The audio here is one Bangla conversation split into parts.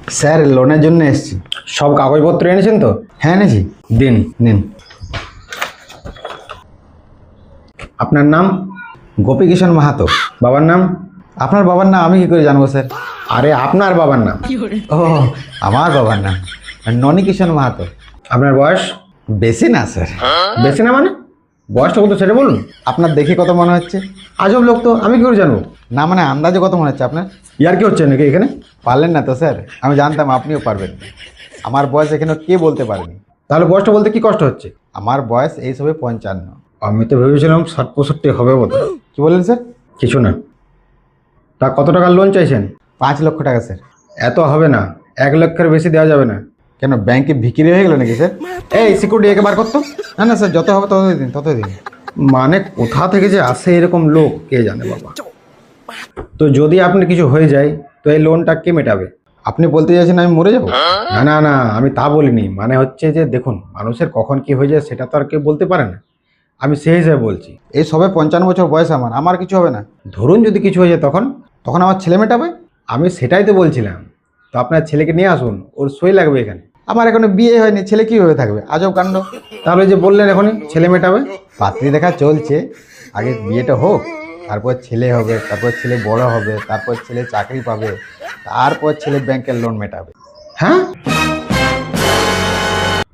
স্যার লোনের জন্য এসেছি। সব কাগজপত্র এনেছেন তো? হ্যাঁ এনেছি। দিন। নিন। আপনার নাম? গোপীকিষণ মাহাতো। বাবার নাম? আপনার বাবার নাম আমি কি করে জানবো স্যার? আরে আপনার বাবার নাম। ও আমার বাবার নাম ননীকিষণ মাহাতো। আপনার বয়স? বেশি না স্যার। বেশি না মানে? বয়সটা কত সেটা বলুন। আপনার দেখে কত মনে হচ্ছে? আজব লোক তো, আমি কি করে জানবো? না মানে আন্দাজে কত মনে হচ্ছে আপনার? ইয়ার কি হচ্ছে নাকি এখানে? পারলেন না তো স্যার, আমি জানতাম আপনিও পারবেন না। আমার বয়স এখানে কে বলতে পারেনি। তাহলে বয়সটা বলতে কি কষ্ট হচ্ছে? আমার বয়স এই সবে 55। আমি তো ভেবেছিলাম 60-65 হবে বোধ। কি বললেন স্যার? কিছু না। তা কত টাকার লোন চাইছেন? 5 লক্ষ টাকা স্যার। এত হবে না, 1 লক্ষের বেশি দেওয়া যাবে না। কেন ব্যাংকে বিক্রি হয়ে গেল নাকি স্যার? এই সিকিউরিটি একে বার করতো। না না স্যার, যত হবে ততই দিন, ততই দিন। মানে কোথা থেকে যে আসে এরকম লোক কে জানে বাবা। তো যদি আপনার কিছু হয়ে যায় তো এই লোনটা কে মেটাবে? আপনি বলতে চাইছেন আমি মরে যাবো? না না না, আমি তা বলিনি। মানে হচ্ছে যে দেখুন, মানুষের কখন কি হয়ে যায় সেটা তো আর কেউ বলতে পারে না। আমি সেই হিসেবে বলছি। এই সবে 55 বছর বয়স আমার, আমার কিছু হবে না। ধরুন যদি কিছু হয়ে যায় তখন? তখন আমার ছেলে মেটাবে। আমি সেটাই তো বলছিলাম। তো আপনার ছেলেকে নিয়ে আসুন, ওর সই লাগবে এখানে। আমার এখনো বিয়ে হয়নি, ছেলে কিভাবে থাকবে? আজব কাণ্ড। তাহলে যে বললেন এখনই ছেলে মেটাবে। পাত্রী দেখা চলছে, আগে বিয়েটা হোক, তারপর ছেলে হবে, তারপর ছেলে বড় হবে, তারপর ছেলে চাকরি পাবে, তারপর ছেলে ব্যাংকের লোন মেটাবে। হ্যাঁ,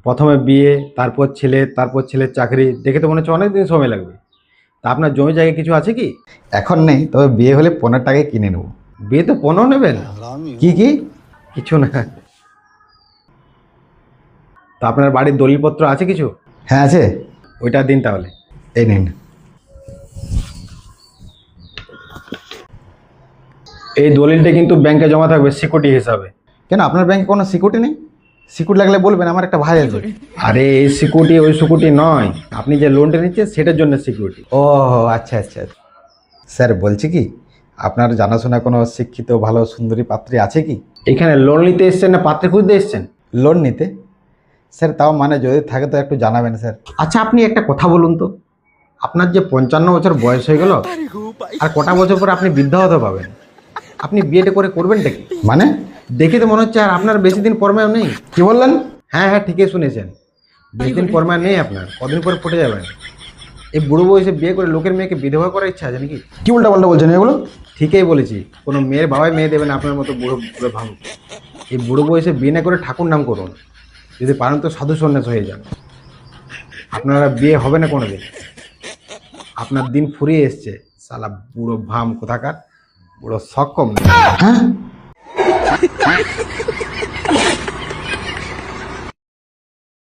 প্রথমে বিয়ে, তারপর ছেলে, তারপর ছেলের চাকরি, দেখে তো মনে হচ্ছে অনেক দিন সময় লাগবে। তা আপনার জমি জায়গা কিছু আছে কি? এখন নেই, তবে বিয়ে হলে 15 টাকায় কিনে নেবো। বিয়ে তো 15 নেবেন? কি কি? কিছু না। তা আপনার বাড়ির দলিলপত্র আছে কিছু? হ্যাঁ আছে। ওইটা দিন তাহলে। এই নিন। এই দলিলটা কিন্তু ব্যাংকে জমা থাকবে সিকিউরিটি হিসাবে। কেন আপনার ব্যাংকে কোনো সিকিউরিটি নেই? সিকিউরিটি লাগলে বলবেন, আমার একটা ভাই আছে। আরে এই সিকিউরিটি ওই সিকিউরিটি নয়, আপনি যে লোনটা নিচ্ছেন সেটার জন্য সিকিউরিটি। ও আচ্ছা আচ্ছা। স্যার বলছি কি, আপনার জানাশোনা কোনো শিক্ষিত ভালো সুন্দরী পাত্রী আছে কি? এখানে লোন নিতে এসছেন না পাত্রে খুঁজতে এসছেন? লোন নিতে স্যার, তাও মানে যদি থাকে তো একটু জানাবেন স্যার। আচ্ছা আপনি একটা কথা বলুন তো, আপনার যে 55 বছর বয়স হয়ে গেল, আর কটা বছর পর আপনি বৃদ্ধা হতে পাবেন, আপনি বিয়েটা করে করবেনটা কি? মানে দেখে তো মনে হচ্ছে আর আপনার বেশি দিন পরমেও নেই। কি বললেন? হ্যাঁ হ্যাঁ, ঠিকই শুনেছেন। বেশি দিন পরমেও নেই আপনার, কদিন পরে ফুটে যাবেন। এই বুড়ো বয়সে বিয়ে করে লোকের মেয়েকে বিধবা করার ইচ্ছা আছে নাকি? কি উল্টা পাল্টা বলছেন এগুলো? ঠিকই বলেছি, কোনো মেয়ের বাবাই মেয়ে দেবে না আপনার মতো বুড়ো বুড়ো ভাঙ। এই বুড়ো বয়সে বিয়ে না করে ঠাকুর নাম করুন, যদি পারেন তো সাধু সন্ন্যাস হয়ে যান। আপনারা বিয়ে হবে না কোনোদিন। আপনার দিন ফুরিয়ে এসছে, শালা বুড়ো ভাম কোথাকার, বুড়ো সক্ষম। হ্যাঁ